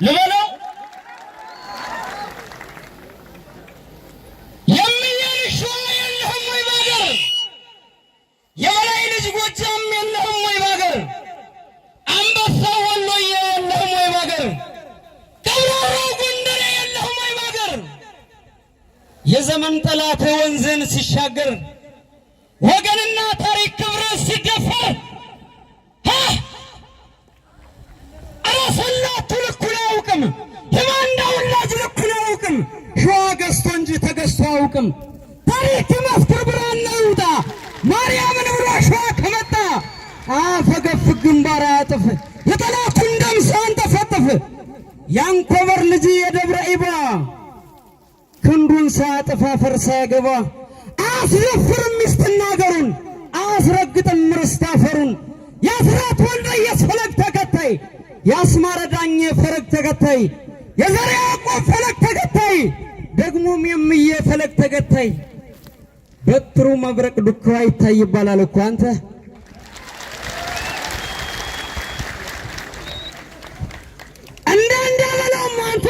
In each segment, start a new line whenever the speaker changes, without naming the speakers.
ልበለው የሚያልሽ የለህም ወይ ባገር የበላይ ልጅ ጎጃም የለህም ወይ ባገር አንበሳ ወሎዬ የለህም ወይ ባገር ቀብራራው ጎንደሬ የለህም ወይ ባገር የዘመን ጠላት ወንዝን ሲሻገር ወገንና ታሪክ ክብር ሲገፈር አራሰላቱ ልኩን አያውቅም የማንዳውን ላጅ ልኩን አያውቅም ሸዋ ገዝቶ እንጂ ተገዝቶ አያውቅም ታሪክ መስክር ብራና ይውጣ ማርያምን ብሎ ሸዋ ከመጣ አፈገፍግ ግንባር አያጥፍ የጠላቱን ደም ሳንጠፈጥፍ ያንኮበር ልጅ የደብረ ኢባ ክንዱን ሳያጥፍ አፈር ሳያገባ አስደፍርም ሚስትና አገሩን አስረግጥም ርስት አፈሩን የአስራት ወልደየስ ፈለግ ተከታይ የአስማረ ዳኘ ፈለግ ተከታይ የዘርዓ ያዕቆብ ፈለግ ተከታይ ደግሞም የምዬ ፈለግ ተከታይ በትሩ መብረቅ ዱካዋ ይታይ ይባላል እኮ አንተ እንዳበላም አንተ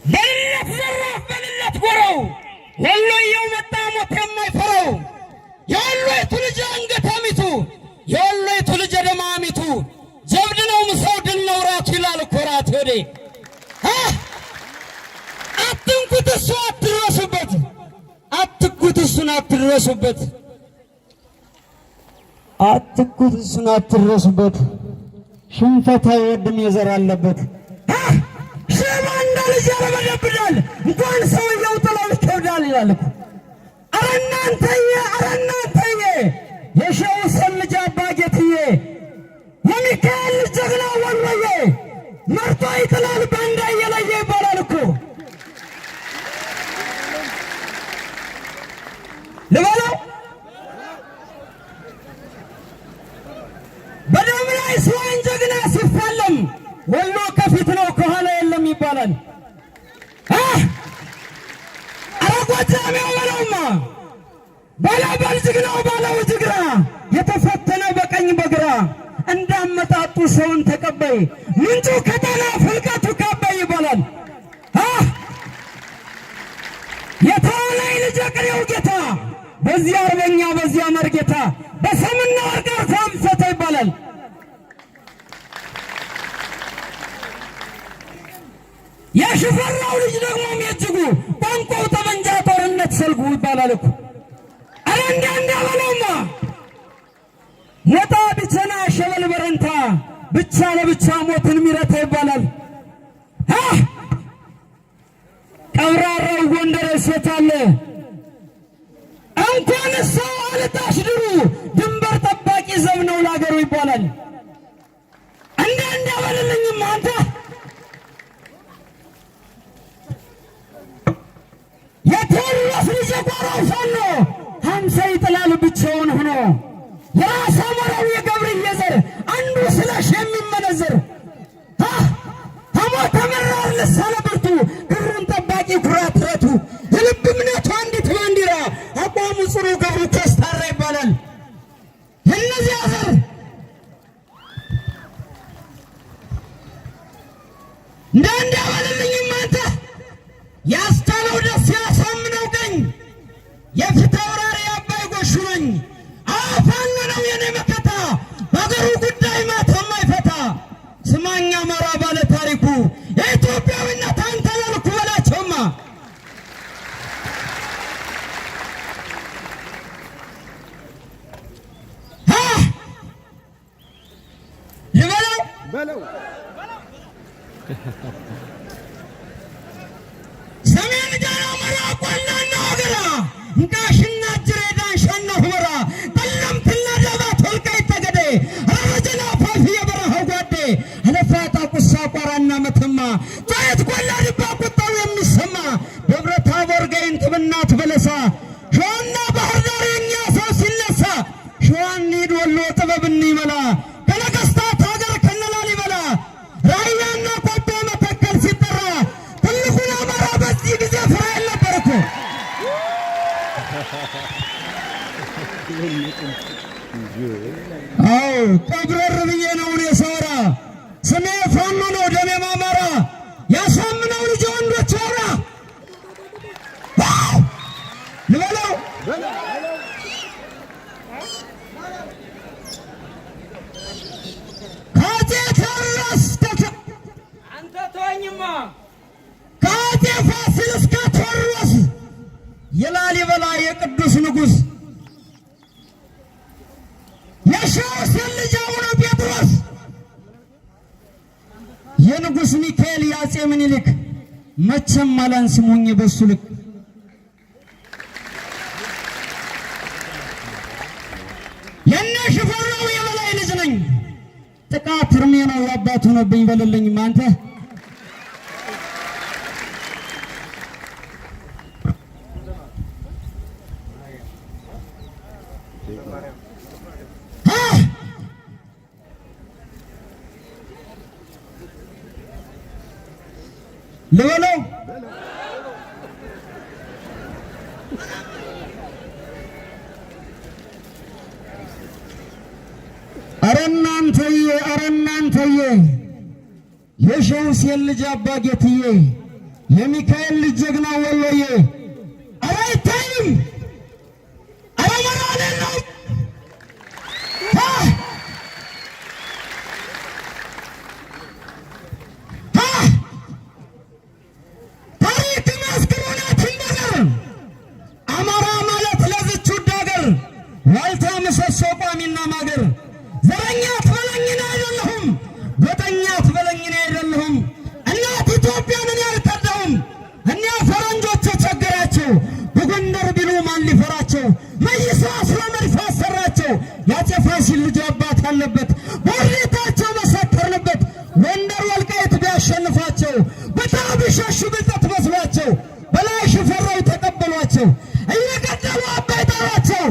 በልለት ዘራፍ በልለት ጎረው ወሎየው መጣ ሞት የማይፈራው የወሎይቱ ልጅ አንገታሚቱ የወሎይቱ ልጅ ደማሚቱ ጀብድ ነው ምሰው ድል ነው ራቱ ይላል እኮ ራቱ ወዴ አትንኩት እሱ አትድረሱበት አትኩት እሱን አትድረሱበት አትኩት እሱን አትድረሱበት ሽንፈት አይወድም የዘር አለበት ሽባ እንደ ልጅ ያለበደብዳል እንኳን ሰውየው ጥለው ይከብዳል ይላል እኮ ኧረ እናንተዬ የሸው ሰም ልጅ አባ ጌትዬ የሚካኤል ልጅ ጀግና ወሎዬ መርጦ ይጥላል ባንዳ እየለየ ይባላል እኮ ልበለው በደም ላይ ሲሆን ጀግና ሲፋለም ወሎ ከፊት ነው ከኋላ የለም ይባላል ኧረ ጎጃሜው በለውማ ባላባል ጀግናው ባለው ጅግራ የተፈተነ በቀኝ በግራ እንዳመጣጡ ሰውን ተቀበይ ምንጩ ከጠና ፍልቀቱ ካባይ ይባላል የተዋላይ ልጅ ቅኔው ጌታ በዚያ አርበኛ በዚያ መርጌታ በሰምና ወርቅ ፈምሰተ ይባላል የሽፈራው ልጅ ደግሞ የእጅጉ ቋንቋው ጠመንጃ ጦርነት ሰልጉ ይባላል እኮ ኧረ እንዳበለውማ ሞጣ ብቸና ሸበል በረንታ ብቻ ለብቻ ሞትን ሚረታ ይባላል ቀብራራው ጎንደር ሴት አለ እንኳን ሰው አልጣሽ ድሩ ድንበር ጠባቂ ዘብ ነው ለአገሩ ይባላል እንዳበልልኝም አንተ የቴዎድሮስ ልጅ የቋራው ፋኖ ሀምሳ ይጥላል ብቻውን ሆኖ የራስ አሞራው የገብርዬ ዘር አንዱ ስለሽ የሚመነዘር ሀሞተ መራር ልሳነ ብርቱ ክሩን ጠባቂ ኩራት ረቱ የልብ እምነቱ አንዲት ባንዲራ አቋሙ ጽኑ ገብሩ ተስታራ ይባላል የእነዚያ ዘር እንዳበልልኝም አንተ ያስቻለው ደስ ያሳምነው ቀኝ የፊት አውራሪ አባይ ጎሹ ነኝ አፋን ነው የኔ መከታ በአገሩ ጉዳይ ማታ ማይፈታ ስማኝ አማራ ባለ ታሪኩ የኢትዮጵያዊነት አንተ ላልኩ በላቸውማ ልበለው ሰሜን ጃራ መራ ቆላና ወገራ እንቃሽና ጅሬዳን ሸና ሁመራ ጠለምትና ዳባት ወልቃይት ጠገዴ ረጀና ፋፊ የበረሃው ጓዴ አለፋታ ቁሳ ቋራና መተማ ጫየት ቆላ ድባ ቁጣው የሚሰማ ደብረ ታቦር ጋይንት ብናት በለሳ ሸዋና ባህር ዳር የኛ ሰው ሲነሳ ሸዋን ሂድ ወሎ ጥበብን ይመላ ከነገስታት ሀገር ከነላሊበላ ራያና ቆቦ መተከል ሲጠራ ትልቁን አማራ በዚህ ጊዜ ፍራ የለበር እኮ አዎ ቀብረር ብዬ ነው የሰራ ስሜ ፋኖ ነው ደሜ ማማራ ያሳምነው ልጅ ወንዶች አውራ ልበለው ካቴ ተራስ
አንተ ተወኝማ
ካቴ ፋሲል እስከ ቴዎድሮስ የላሊበላ የቅዱስ ንጉሥ የሸዋስ ልጅ አቡነ ጴጥሮስ የንጉሥ ሚካኤል የአፄ ምኒልክ መቼም አላንስሙኝ በሱ ልክ የነ ሽፈራው የበላይ ልጅ ነኝ ጥቃት እርሜ ነው ያባቱ ነብኝ በለልኝ አንተ ልበለው ኧረ እናንተዬ የሸውሴን ልጅ አባ ጌትዬ የሚካኤል ልጅ ጀግና ወሎዬ ኧረ አይታይም ኧረ መራሌ ነው ዋልታ ምሰሶ ቋሚና ማገር ዘረኛ ትበለኝ ነው አይደለሁም ጎጠኛ ትበለኝ ነው አይደለሁም እናት ኢትዮጵያን ያልከዳሁም እኛ ፈረንጆች ቸገራቸው በጎንደር ቢሉ ማን ሊፈራቸው መይሳ ስለመድፍ አሰራቸው ያፄ ፋሲል ልጅ አባት አለበት በሬታቸው መሰከርንበት ጎንደር ወልቃይት ቢያሸንፋቸው በጣም ቢሸሹ ብልጠት መስሏቸው በላይ ሽፈራው ተቀበሏቸው እየገደሉ አባይ ጠሯቸው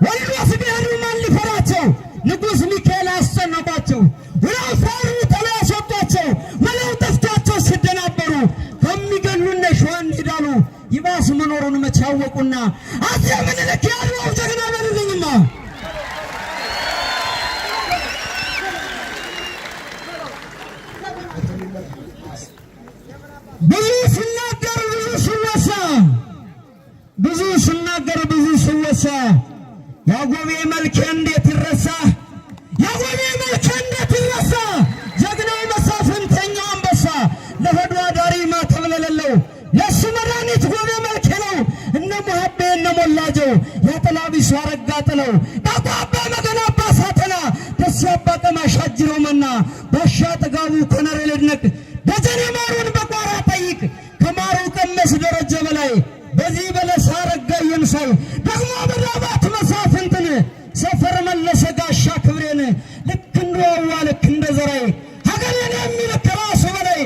ወልዶስ ቢሄዱ ማን ሊፈራቸው ንጉሥ ሚካኤል አስጨነቋቸው ወላው ፈሩ ተላሸጧቸው መለው ጠፍቷቸው ሲደናበሩ ከሚገሉነ ሸዋን ሄዳሉ ይባስ መኖሩን መቻወቁና አፄ ምኒልክ ያለው ጀግና በልልኝማ ብዙ ሲናገር ብዙ ሲወሳ ያጎቤ መልክ እንዴት ይረሳ ያጎቤ መልክ እንዴት ይረሳ ጀግናው መሳፍንተኛው አንበሳ ለሆዱ አዳሪ ማተብ ለሌለው ለሱ መድኃኒት ጎቤ መልክ ነው እነ ሙሀቤ እነ ሞላጀው ያጠላቢሱ አረጋ ጥለው ዳቋባ መገናባ ሳተና ደስ ያባ ቀማሽ አጅረው መና ባሻ ጥጋቡ ኮነር ልድነቅ ደጀኔ ማሩን በቋራ ጠይቅ ከማሩ ቀመስ ደረጀ በላይ በዚህ በለሳ ረጋየን ሰው ደግሞ በዳባት መሳፍንትን ሰፈር መለሰ ጋሻ ክብሬን ልክ እንደዋዋ ልክ እንደ ዘራይ ሀገሬን የሚልክ ራሱ በላይ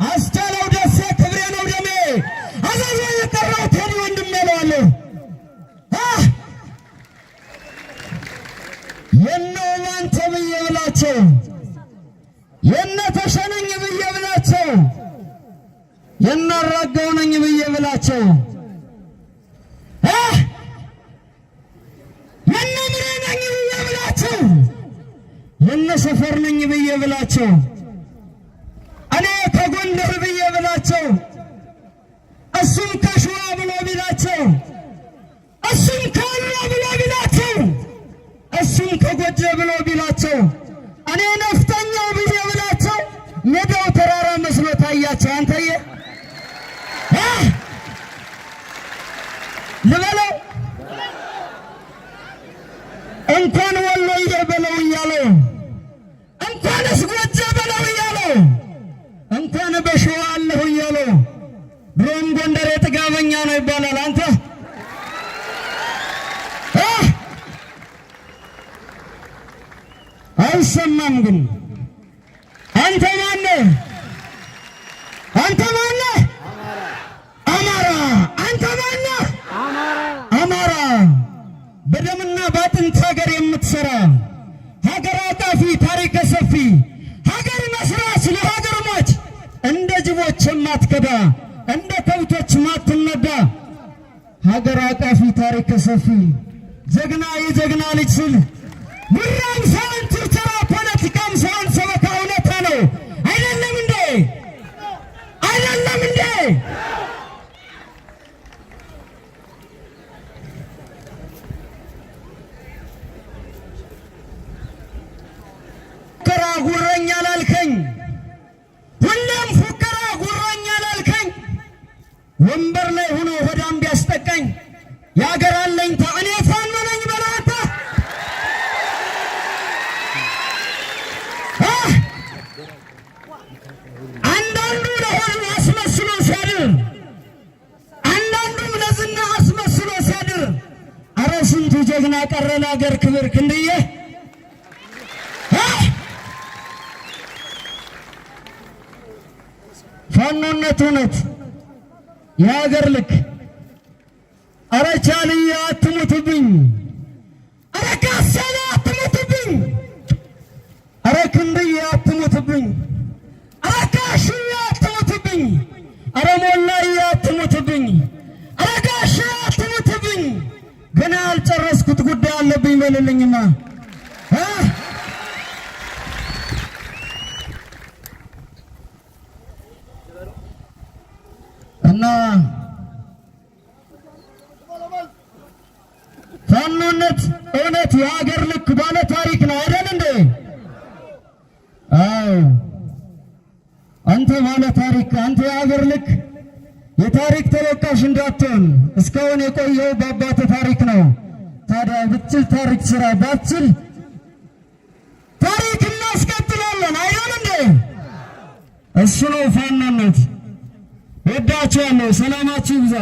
አስቻለው ደሴ ክብሬ ነው ደሜ አዛዞ የቀረው ቴዲ ወንድሜ እለዋለሁ የነ ዋንተ ብዬ ብላቸው የነ ተሸነኝ ብዬ ብላቸው የነ አራጋው ነኝ ብዬ ብላቸው የነ ሰፈር ነኝ ብዬ ብላቸው እኔ ከጎንደር ብዬ ብላቸው እሱም ከሸዋ ብሎ ቢላቸው እሱም ከወሎ ብሎ ቢላቸው እሱም ከጎጀ ብሎ ቢላቸው እኔ ነፍጠኛው ብዬ ብላቸው ሜዳው ተራራ መስሎ ታያቸው አንተዬ ልበለው እንኳን ወሎዬ በለው እያለው እንኳንስ ጎጀ በለው እያለው እንኳን በሸዋ አለሁ እያለው ድሮም ጎንደር የጥጋበኛ ነው ይባላል አንተ አይሰማም ግን አንተ ማነህ አንተ ማነህ አማራ አንተ ማነህ አማራ በደምና ባጥንት ሀገር የምትሰራ ሀገር አጣፊ ታሪክ ሰፊ ሀገር መስራች ለሀገር ሞች እንደ ጅቦች የማትከዳ እንደ ከብቶች ማትነዳ ሀገር አጣፊ ታሪክ ሰፊ ጀግና የጀግና ልጅ ስል ብራም ሳንት ተራ ቀረን አገር ክብር ክንድዬ ፋኖነት እውነት የሀገር ልክ አረ ቻልዬ አትሙትብኝ፣ አረ ካሰለ አትሙትብኝ፣ አረ ክንድዬ አትሙትብኝ፣ አረ ጋሽዬ አትሙትብኝ፣ አረ ሞላዬ አትሙትብኝ፣ አረ ጋሽዬ አትሙትብኝ። ገና ያልጨረስኩት ጉዳይ አለብኝ በልልኝማ እና ፋኖነት እውነት የሀገር ልክ ባለ ታሪክ ነው አይደል እንዴ? አዎ አንተ ባለ ታሪክ፣ አንተ የሀገር ልክ የታሪክ ተወቃሽ እንዳትሆን እስካሁን የቆየው በአባተ ታሪክ ነው። ታዲያ ብትችል ታሪክ ስራ፣ ባትችል ታሪክ እናስቀጥላለን አይደል እንዴ? እሱ ነው ፋኖነት። ወዳችኋለሁ። ሰላማችሁ ይብዛ።